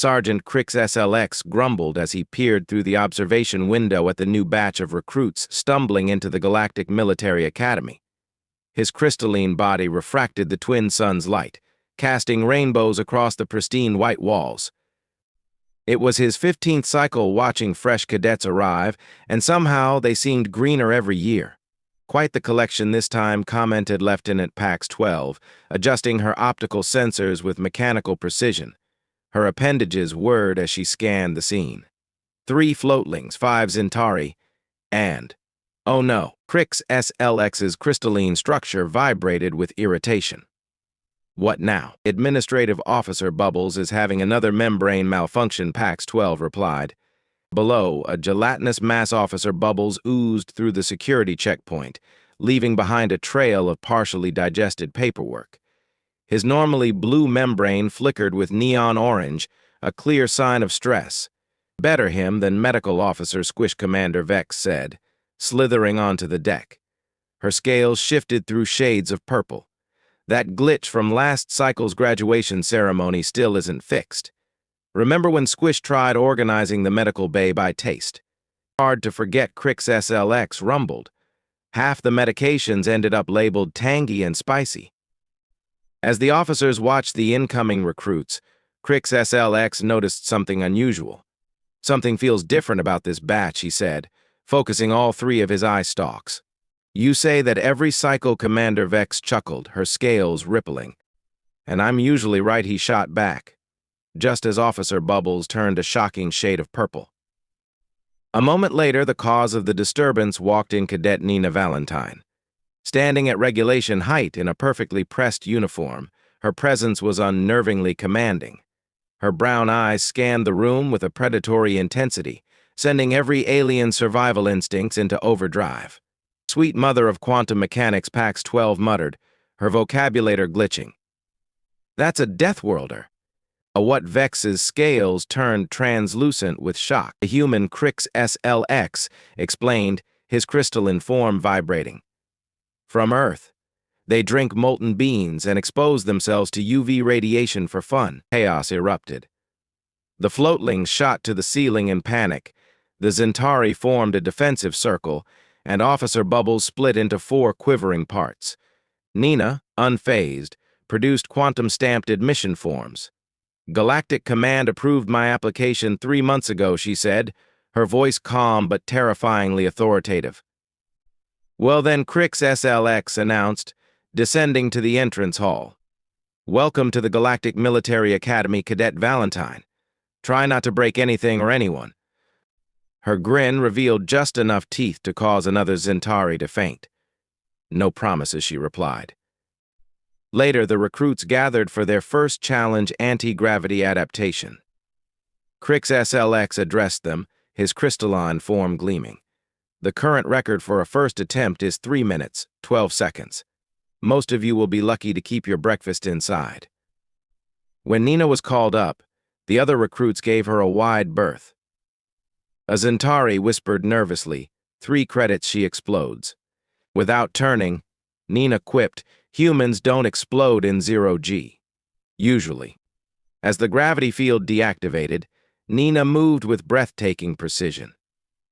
Sergeant Crix SLX grumbled as he peered through the observation window at the new batch of recruits stumbling into the Galactic Military Academy. His crystalline body refracted the twin sun's light, casting rainbows across the pristine white walls. It was his 15th cycle watching fresh cadets arrive, and somehow they seemed greener every year. Quite the collection this time, commented Lieutenant Pax 12, adjusting her optical sensors with mechanical precision. Her appendages whirred as she scanned the scene. 3 floatlings, 5 Zentari, and... oh no, Crix SLX's crystalline structure vibrated with irritation. What now? Administrative Officer Bubbles is having another membrane malfunction, Pax 12 replied. Below, a gelatinous mass Officer Bubbles oozed through the security checkpoint, leaving behind a trail of partially digested paperwork. His normally blue membrane flickered with neon orange, a clear sign of stress. Better him than Medical Officer Squish Commander Vex said, slithering onto the deck. Her scales shifted through shades of purple. That glitch from last cycle's graduation ceremony still isn't fixed. Remember when Squish tried organizing the medical bay by taste? Hard to forget Crix SLX rumbled. Half the medications ended up labeled tangy and spicy. As the officers watched the incoming recruits, Crix SLX noticed something unusual. Something feels different about this batch, he said, focusing all 3 of his eye stalks. You say that every cycle, Commander Vex chuckled, her scales rippling. And I'm usually right, he shot back, just as Officer Bubbles turned a shocking shade of purple. A moment later, the cause of the disturbance walked in Cadet Nina Valentine. Standing at regulation height in a perfectly pressed uniform, her presence was unnervingly commanding. Her brown eyes scanned the room with a predatory intensity, sending every alien survival instincts into overdrive. Sweet mother of quantum mechanics, Pax 12 muttered, her vocabulary glitching. That's a Deathworlder. What Vex's scales turned translucent with shock. The human Crix SLX explained, his crystalline form vibrating. From Earth. They drink molten beans and expose themselves to UV radiation for fun. Chaos erupted. The floatlings shot to the ceiling in panic. The Zentari formed a defensive circle, and Officer Bubbles split into 4 quivering parts. Nina, unfazed, produced quantum-stamped admission forms. Galactic Command approved my application 3 months ago, she said, her voice calm but terrifyingly authoritative. Well then, Crix SLX announced, descending to the entrance hall. Welcome to the Galactic Military Academy, Cadet Valentine. Try not to break anything or anyone. Her grin revealed just enough teeth to cause another Zentari to faint. No promises, she replied. Later, the recruits gathered for their first challenge anti-gravity adaptation. Crix SLX addressed them, his crystalline form gleaming. The current record for a first attempt is 3 minutes, 12 seconds. Most of you will be lucky to keep your breakfast inside. When Nina was called up, the other recruits gave her a wide berth. A Zentari whispered nervously, 3 credits she explodes. Without turning, Nina quipped, humans don't explode in 0G. Usually. As the gravity field deactivated, Nina moved with breathtaking precision.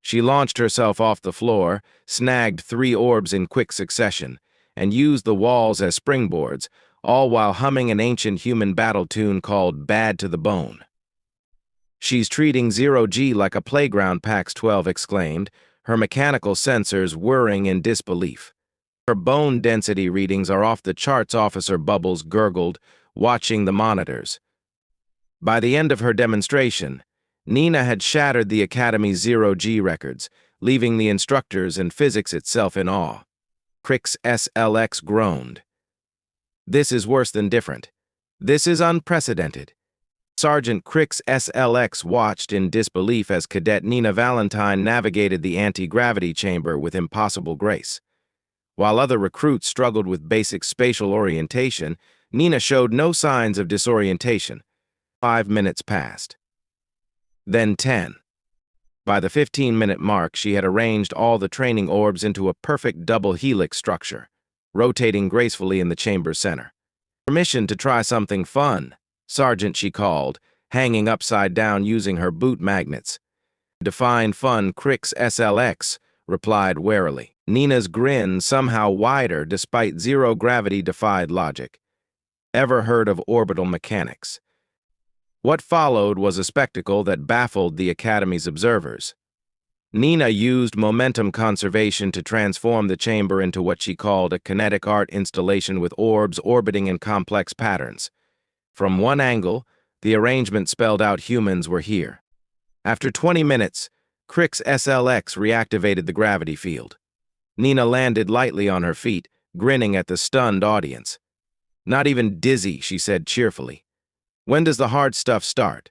She launched herself off the floor, snagged 3 orbs in quick succession, and used the walls as springboards, all while humming an ancient human battle tune called Bad to the Bone. She's treating 0G like a playground, Pax 12 exclaimed, her mechanical sensors whirring in disbelief. Her bone density readings are off the charts, Officer Bubbles gurgled, watching the monitors. By the end of her demonstration, Nina had shattered the Academy's 0G records, leaving the instructors and physics itself in awe. Crix SLX groaned. This is worse than different. This is unprecedented. Sergeant Crix SLX watched in disbelief as Cadet Nina Valentine navigated the anti-gravity chamber with impossible grace. While other recruits struggled with basic spatial orientation, Nina showed no signs of disorientation. 5 minutes passed. Then 10. By the 15-minute mark, she had arranged all the training orbs into a perfect double helix structure, rotating gracefully in the chamber's center. Permission to try something fun, Sergeant, she called, hanging upside down using her boot magnets. "Define fun, Crix SLX," replied warily. Nina's grin somehow wider despite zero-gravity defied logic. Ever heard of orbital mechanics? What followed was a spectacle that baffled the Academy's observers. Nina used momentum conservation to transform the chamber into what she called a kinetic art installation with orbs orbiting in complex patterns. From one angle, the arrangement spelled out humans were here. After 20 minutes, Crix SLX reactivated the gravity field. Nina landed lightly on her feet, grinning at the stunned audience. "Not even dizzy," she said cheerfully. "When does the hard stuff start?"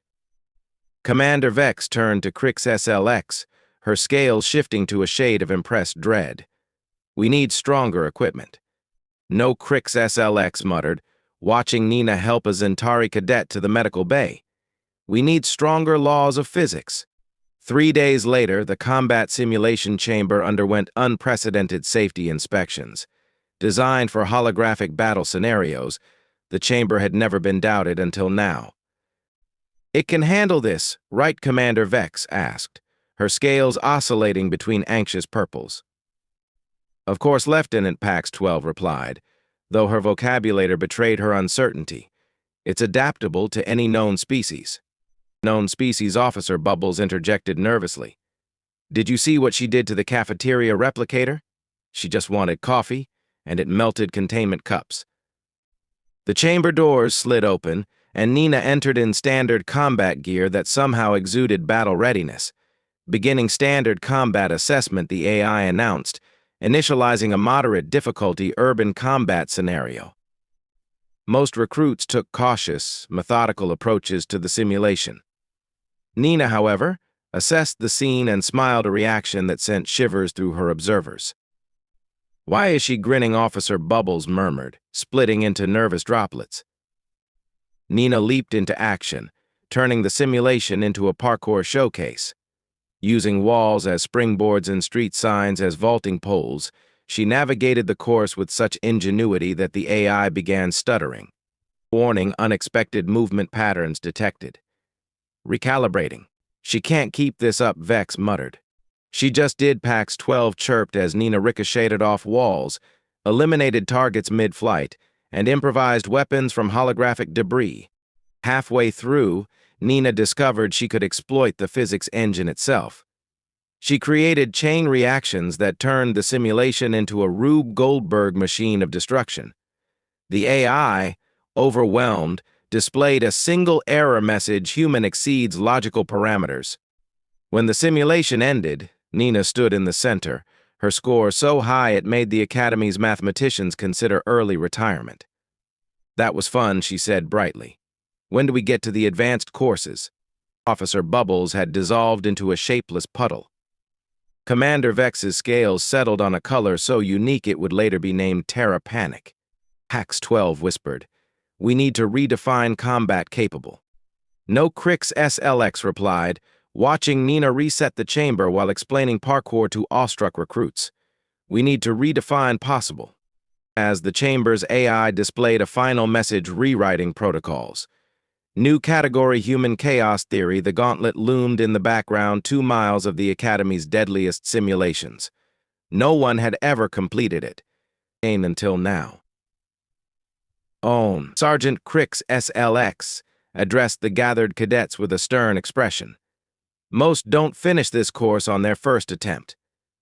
Commander Vex turned to Crix SLX, her scales shifting to a shade of impressed dread. "We need stronger equipment." "No," Crix SLX muttered, watching Nina help a Zentari cadet to the medical bay. "We need stronger laws of physics." 3 days later, the combat simulation chamber underwent unprecedented safety inspections. Designed for holographic battle scenarios, the chamber had never been doubted until now. "It can handle this, right?" Commander Vex asked, her scales oscillating between anxious purples. "Of course," Lieutenant Pax 12 replied, though her vocabulary betrayed her uncertainty. "It's adaptable to any known species." Known species officer Bubbles interjected nervously. "Did you see what she did to the cafeteria replicator? She just wanted coffee, and it melted containment cups." The chamber doors slid open, and Nina entered in standard combat gear that somehow exuded battle readiness. Beginning standard combat assessment, the AI announced, initializing a moderate difficulty urban combat scenario. Most recruits took cautious, methodical approaches to the simulation. Nina, however, assessed the scene and smiled a reaction that sent shivers through her observers. "Why is she grinning?" Officer Bubbles murmured, splitting into nervous droplets. Nina leaped into action, turning the simulation into a parkour showcase. Using walls as springboards and street signs as vaulting poles, she navigated the course with such ingenuity that the AI began stuttering. Warning: unexpected movement patterns detected. "Recalibrating. She can't keep this up," Vex muttered. "She just did," Pax 12 chirped as Nina ricocheted off walls, eliminated targets mid-flight, and improvised weapons from holographic debris. Halfway through, Nina discovered she could exploit the physics engine itself. She created chain reactions that turned the simulation into a Rube Goldberg machine of destruction. The AI, overwhelmed, displayed a single error message: human exceeds logical parameters. When the simulation ended, Nina stood in the center, her score so high it made the Academy's mathematicians consider early retirement. "That was fun," she said brightly. "When do we get to the advanced courses?" Officer Bubbles had dissolved into a shapeless puddle. Commander Vex's scales settled on a color so unique it would later be named Terra Panic. Pax 12 whispered, "We need to redefine combat capable." "No," Crix SLX replied, watching Nina reset the chamber while explaining parkour to awestruck recruits. "We need to redefine possible." As the chamber's AI displayed a final message rewriting protocols. New category human chaos theory, the gauntlet loomed in the background 2 miles of the Academy's deadliest simulations. No one had ever completed it. Until now. "Own." Sergeant Crix SLX addressed the gathered cadets with a stern expression. "Most don't finish this course on their first attempt.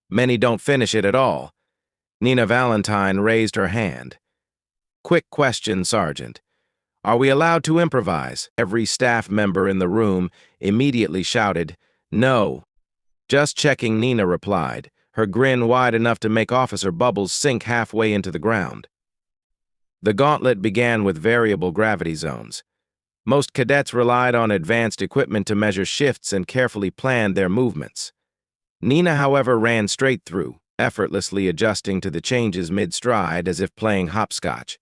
Many don't finish it at all." Nina Valentine raised her hand. "Quick question, Sergeant. Are we allowed to improvise?" Every staff member in the room immediately shouted, "No." "Just checking," Nina replied, her grin wide enough to make Officer Bubbles sink halfway into the ground. The gauntlet began with variable gravity zones. Most cadets relied on advanced equipment to measure shifts and carefully planned their movements. Nina, however, ran straight through, effortlessly adjusting to the changes mid-stride as if playing hopscotch.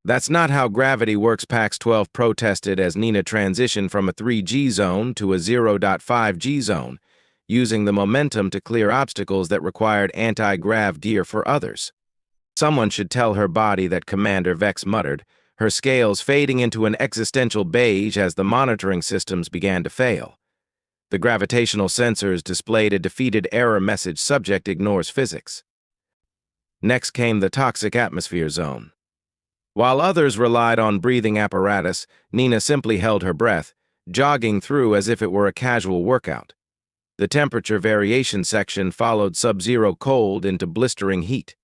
"That's not how gravity works," Pax 12 protested as Nina transitioned from a 3G zone to a 0.5G zone, using the momentum to clear obstacles that required anti-grav gear for others. "Someone should tell her body that," Commander Vex muttered, her scales fading into an existential beige as the monitoring systems began to fail. The gravitational sensors displayed a defeated error message: subject ignores physics. Next came the toxic atmosphere zone. While others relied on breathing apparatus, Nina simply held her breath, jogging through as if it were a casual workout. The temperature variation section followed sub-zero cold into blistering heat.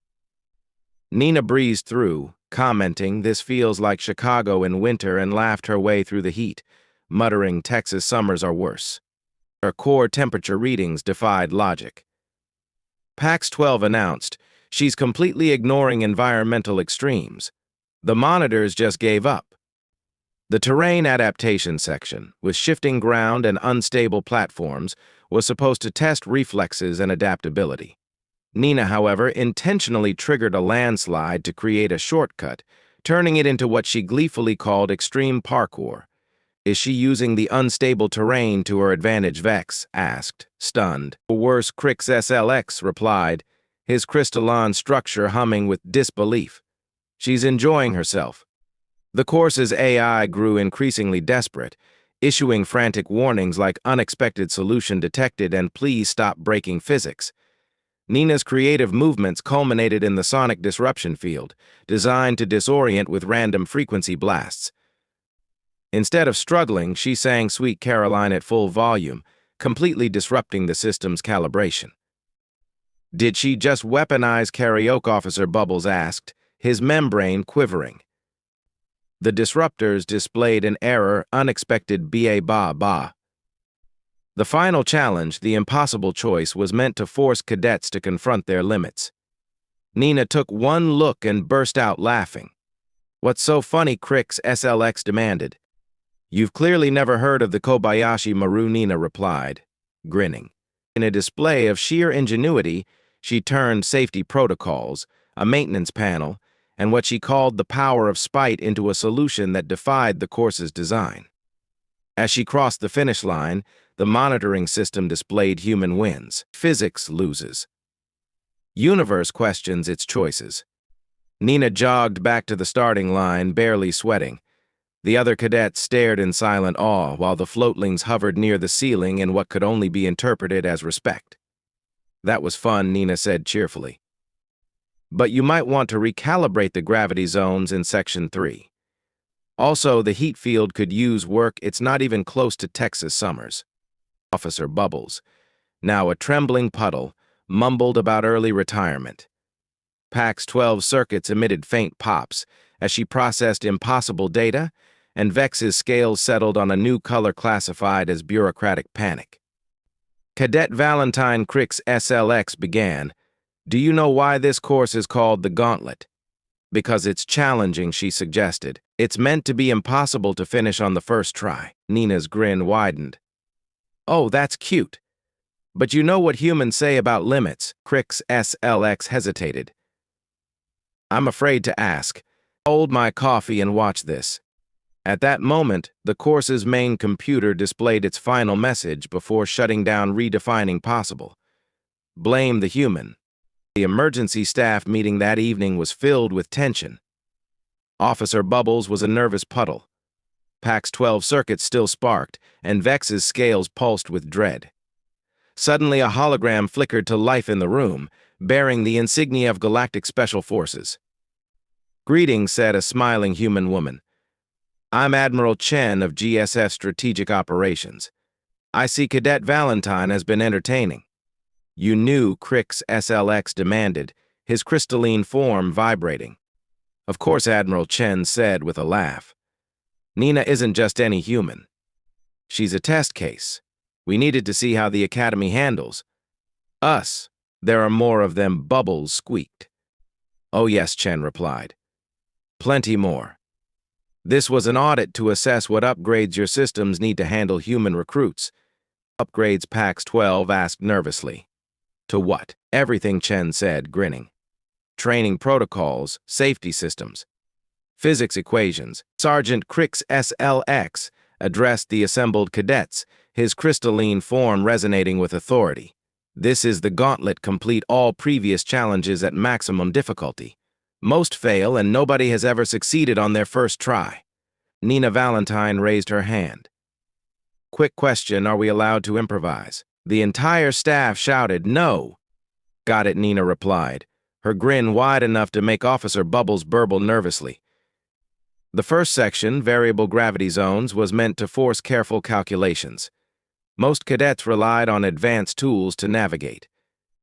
Nina breezed through, commenting, "This feels like Chicago in winter," and laughed her way through the heat, muttering, "Texas summers are worse." Her core temperature readings defied logic. PAX 12 announced, "She's completely ignoring environmental extremes. The monitors just gave up." The terrain adaptation section, with shifting ground and unstable platforms, was supposed to test reflexes and adaptability. Nina, however, intentionally triggered a landslide to create a shortcut, turning it into what she gleefully called extreme parkour. "Is she using the unstable terrain to her advantage?" Vex asked, stunned. Worse, Crix SLX replied, his crystalline structure humming with disbelief. "She's enjoying herself." The course's AI grew increasingly desperate, issuing frantic warnings like "unexpected solution detected" and "please stop breaking physics." Nina's creative movements culminated in the sonic disruption field, designed to disorient with random frequency blasts. Instead of struggling, she sang Sweet Caroline at full volume, completely disrupting the system's calibration. "Did she just weaponize karaoke?" Officer Bubbles asked, his membrane quivering. The disruptors displayed an error: unexpected ba-ba. The final challenge, the impossible choice, was meant to force cadets to confront their limits. Nina took one look and burst out laughing. "What's so funny?" Crix SLX demanded. "You've clearly never heard of the Kobayashi Maru," Nina replied, grinning. In a display of sheer ingenuity, she turned safety protocols, a maintenance panel, and what she called the power of spite into a solution that defied the course's design. As she crossed the finish line, the monitoring system displayed human wins. Physics loses. Universe questions its choices. Nina jogged back to the starting line, barely sweating. The other cadets stared in silent awe, while the floatlings hovered near the ceiling in what could only be interpreted as respect. "That was fun," Nina said cheerfully. "But you might want to recalibrate the gravity zones in Section 3. Also, the heat field could use work. It's not even close to Texas summers." Officer Bubbles, now a trembling puddle, mumbled about early retirement. PAX 12 circuits emitted faint pops as she processed impossible data, and Vex's scales settled on a new color classified as bureaucratic panic. Cadet Valentine Crix SLX began, "Do you know why this course is called the Gauntlet?" "Because it's challenging," she suggested. "It's meant to be impossible to finish on the first try." Nina's grin widened. "Oh, that's cute. But you know what humans say about limits?" Crix SLX hesitated. "I'm afraid to ask. Hold my coffee and watch this." At that moment, the course's main computer displayed its final message before shutting down, redefining possible. Blame the human. The emergency staff meeting that evening was filled with tension. Officer Bubbles was a nervous puddle. PAX 12 circuits still sparked, and Vex's scales pulsed with dread. Suddenly, a hologram flickered to life in the room, bearing the insignia of Galactic Special Forces. "Greetings," said a smiling human woman. "I'm Admiral Chen of GSF Strategic Operations. I see Cadet Valentine has been entertaining." "You knew?" Crix SLX demanded, his crystalline form vibrating. "Of course," Admiral Chen said with a laugh. "Nina isn't just any human. She's a test case. We needed to see how the Academy handles us. There are more of them," Bubbles squeaked. "Oh yes," Chen replied. "Plenty more. This was an audit to assess what upgrades your systems need to handle human recruits." "Upgrades?" PAX 12 asked nervously. "To what?" "Everything," Chen said, grinning. "Training protocols, safety systems, physics equations." Sergeant Crix SLX addressed the assembled cadets, his crystalline form resonating with authority. "This is the Gauntlet. Complete all previous challenges at maximum difficulty. Most fail, and nobody has ever succeeded on their first try. Nina Valentine raised her hand. Quick question, are we allowed to improvise? The entire staff shouted, no. Got it, Nina replied, her grin wide enough to make Officer Bubbles burble nervously. The first section, variable gravity zones, was meant to force careful calculations. Most cadets relied on advanced tools to navigate.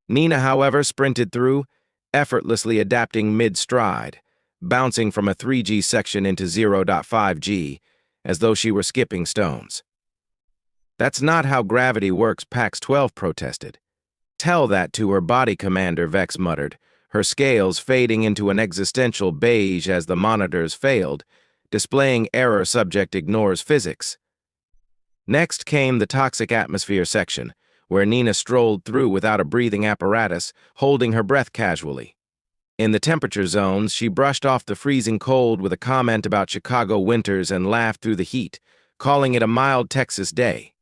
Nina, however, sprinted through, effortlessly adapting mid-stride, bouncing from a 3G section into 0.5G, as though she were skipping stones. That's not how gravity works, Pax 12 protested. Tell that to her body, Commander, Vex muttered, her scales fading into an existential beige as the monitors failed, displaying error subject ignores physics. Next came the toxic atmosphere section, where Nina strolled through without a breathing apparatus, holding her breath casually. In the temperature zones, she brushed off the freezing cold with a comment about Chicago winters and laughed through the heat, calling it a mild Texas day.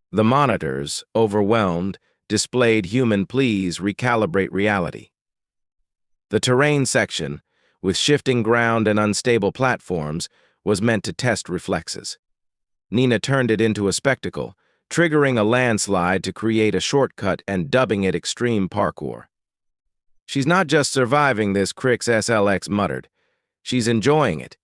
The monitors, overwhelmed, displayed human pleas recalibrate reality. The terrain section, with shifting ground and unstable platforms, was meant to test reflexes. Nina turned it into a spectacle, triggering a landslide to create a shortcut and dubbing it extreme parkour. She's not just surviving this, Crix SLX muttered. She's enjoying it.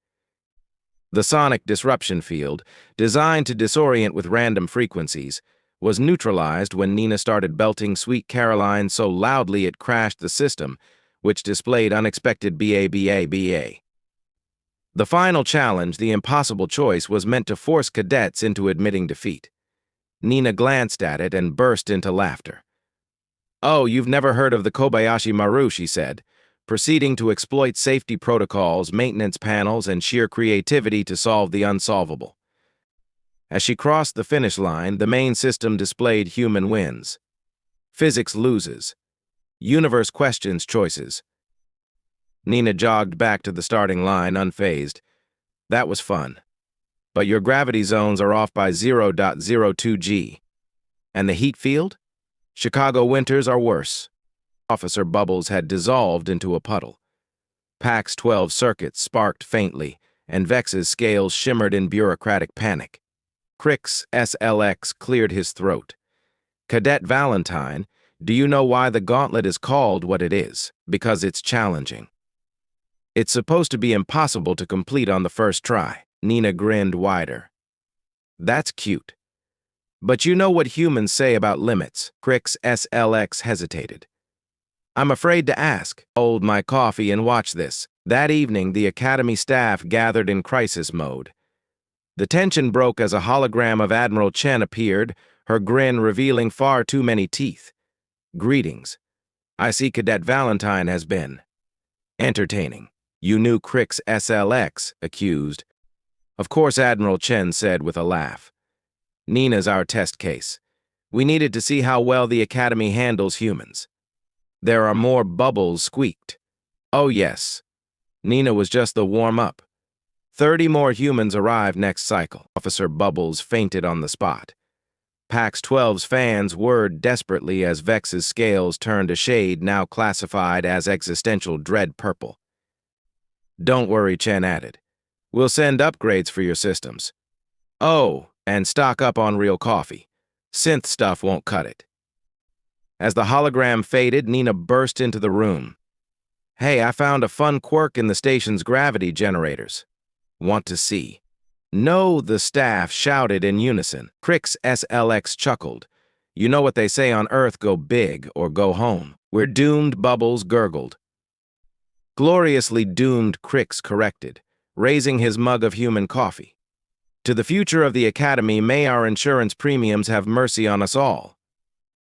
The sonic disruption field, designed to disorient with random frequencies, was neutralized when Nina started belting Sweet Caroline so loudly it crashed the system, which displayed unexpected BA. The final challenge, the impossible choice, was meant to force cadets into admitting defeat. Nina glanced at it and burst into laughter. Oh, you've never heard of the Kobayashi Maru, she said, proceeding to exploit safety protocols, maintenance panels, and sheer creativity to solve the unsolvable. As she crossed the finish line, the main system displayed human wins. Physics loses. Universe questions choices. Nina jogged back to the starting line, unfazed. That was fun. But your gravity zones are off by 0.02G. And the heat field? Chicago winters are worse. Officer Bubbles had dissolved into a puddle. Pax 12 circuits sparked faintly, and Vex's scales shimmered in bureaucratic panic. Crix SLX cleared his throat. Cadet Valentine, do you know why the gauntlet is called what it is? Because it's challenging. It's supposed to be impossible to complete on the first try. Nina grinned wider. That's cute. But you know what humans say about limits. Crix SLX hesitated. I'm afraid to ask. Hold my coffee and watch this. That evening, the Academy staff gathered in crisis mode. The tension broke as a hologram of Admiral Chen appeared, her grin revealing far too many teeth. Greetings. I see Cadet Valentine has been entertaining. You knew Crix SLX, accused. Of course, Admiral Chen said with a laugh. Nina's our test case. We needed to see how well the Academy handles humans. There are more bubbles squeaked. Oh yes. Nina was just the warm-up. 30 more humans arrived next cycle. Officer Bubbles fainted on the spot. Pax 12's fans whirred desperately as Vex's scales turned a shade now classified as existential dread purple. Don't worry, Chen added. We'll send upgrades for your systems. Oh, and stock up on real coffee. Synth stuff won't cut it. As the hologram faded, Nina burst into the room. Hey, I found a fun quirk in the station's gravity generators. Want to see? No, the staff shouted in unison. Crix SLX chuckled. You know what they say on Earth, go big or go home. We're doomed, Bubbles gurgled. Gloriously doomed, Crix corrected, raising his mug of human coffee. To the future of the Academy, may our insurance premiums have mercy on us all.